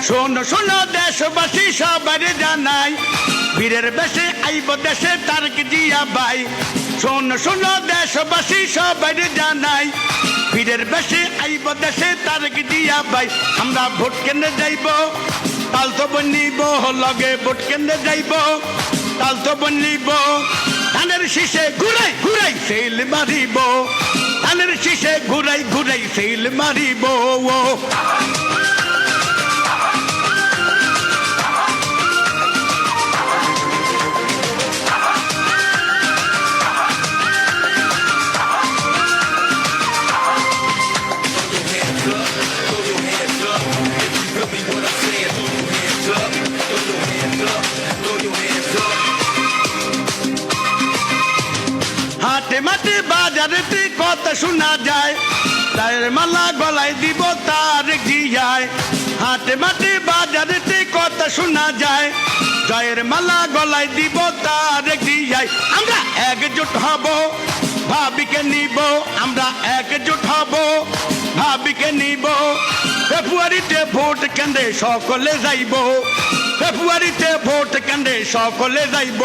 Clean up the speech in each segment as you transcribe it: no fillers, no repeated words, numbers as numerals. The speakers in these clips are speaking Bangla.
শোনো শোনো দেশবাসী সবার জানাই, বীরের বেশে আইব দেশে তারেক জিয়া ভাই। শোনো শোনো দেশবাসী সবার জানাই, বীরের বেশে আইব দেশে তারেক জিয়া ভাই। আমরা ভোট কেন্দ্রে যাইব, তাল তো বনিব, লগে ভোট কেন্দ্রে যাইব, তাল তো বনিব। ধানের শীষে ঘুরাই ঘুরাই সেল মারিব, ধানের শীষে ঘুরাই ঘুরাই সেল মারিব। হাটে মাঠে বাজারেতে কথা শোনা যায়, তার মালা গলায় দিব তারেক জিয়ায়। হাটে মাঠে বাজারেতে কথা শোনা যায়, জয়ের মালা গলায় দিব তারেক জিয়ায়। আমরা একজোট হব, ভাবিকে নিব, আমরা একজোট হব, ভাবিকে নিব। ফেব্রুয়ারিতে ভোট কেন্দ্রে সকলে যাইব, ফেব্রুয়ারিতে ভোট কেন্দ্রে সকলে যাইব।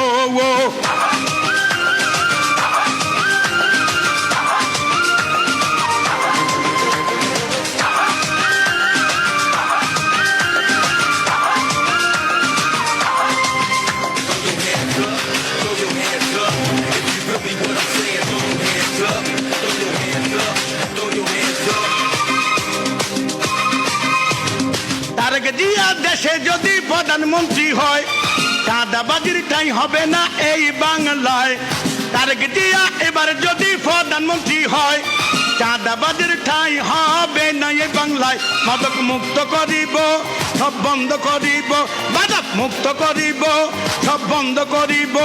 তারেক জিয়া দেশে যদি প্রধানমন্ত্রী হয়, চাঁদাবাজির ঠাঁই হবে না এই বাংলায়। তারেক জিয়া এবার যদি প্রধানমন্ত্রী হয়, চাঁদাবাজির ঠাঁই হবে না এই বাংলায়। মাদক মুক্ত করিব, সব বন্ধ করিব, মাদক মুক্ত করিব, সব বন্ধ করিব।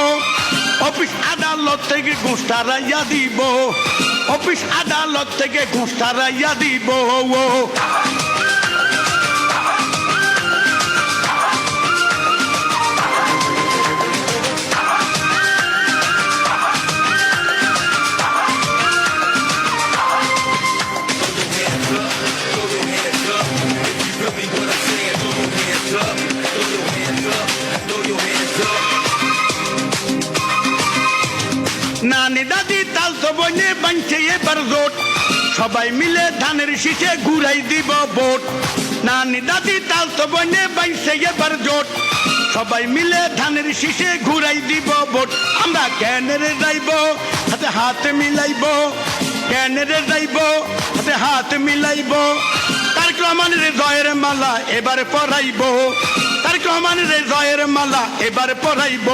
অফিস আদালত থেকে ঘুষ তাড়াইয়া দিব, অফিস আদালত থেকে ঘুষ তাড়াইয়া দিব। নানি দাদি তাল তো বনে বাঁচছে এবার জোট, সবাই মিলে ধানের শীষে ঘুরাই দিব ভোট। নানি দাদি তাল তো বনে বাঁচছে এবার জোট, সবাই মিলে ধানের শীষে ঘুরাই দিব ভোট। আমরা ক্যানেরে যাইব, হাতে হাত মিলাইব, ক্যানেরে যাইব, হাতে হাত মিলাইব। তারেক রহমানের জয়ের মালা এবার পরাইব, তারেক রহমানের জয়ের মালা এবার পরাইব।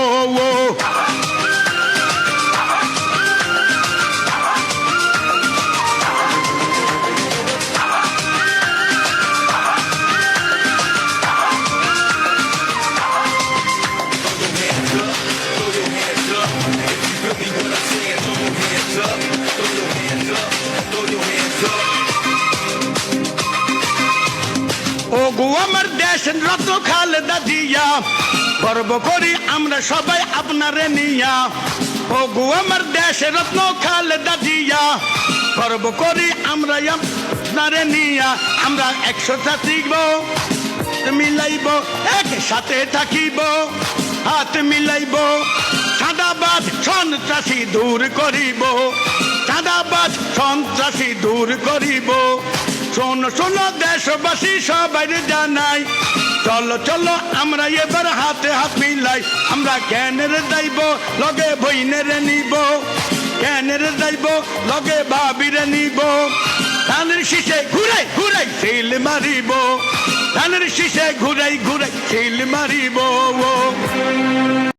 ওগো আমার দেশের রত্ন খালেদা জিয়া, গর্ব করি আমরা সবাই আপনারে নিয়া। ওগো আমার দেশের রত্ন খালেদা জিয়া, গর্ব করি আমরা আপনারে নিয়া। আমরা 100টা শিখব, মিলাইব, একসাথে থাকিব, হাত মিলাইব। চাঁদাবাজ সন্ত্রাসী দূর করিব, চাঁদাবাজ সন্ত্রাসী দূর করিব। শোনো শোনো দেশবাসী সবাই জানাই, চলো চলো আমরা এবার হাতে হাত মিলাই। আমরা ক্যানের যাইব, লগে বইনের নিব, ক্যানের যাইব, লগে ভাবিরে নিব। ধানের শীষে ঘুরাই ঘুরাই সিল মারিব, ধানের শীষে ঘুরাই ঘুরাই সিল মারিব।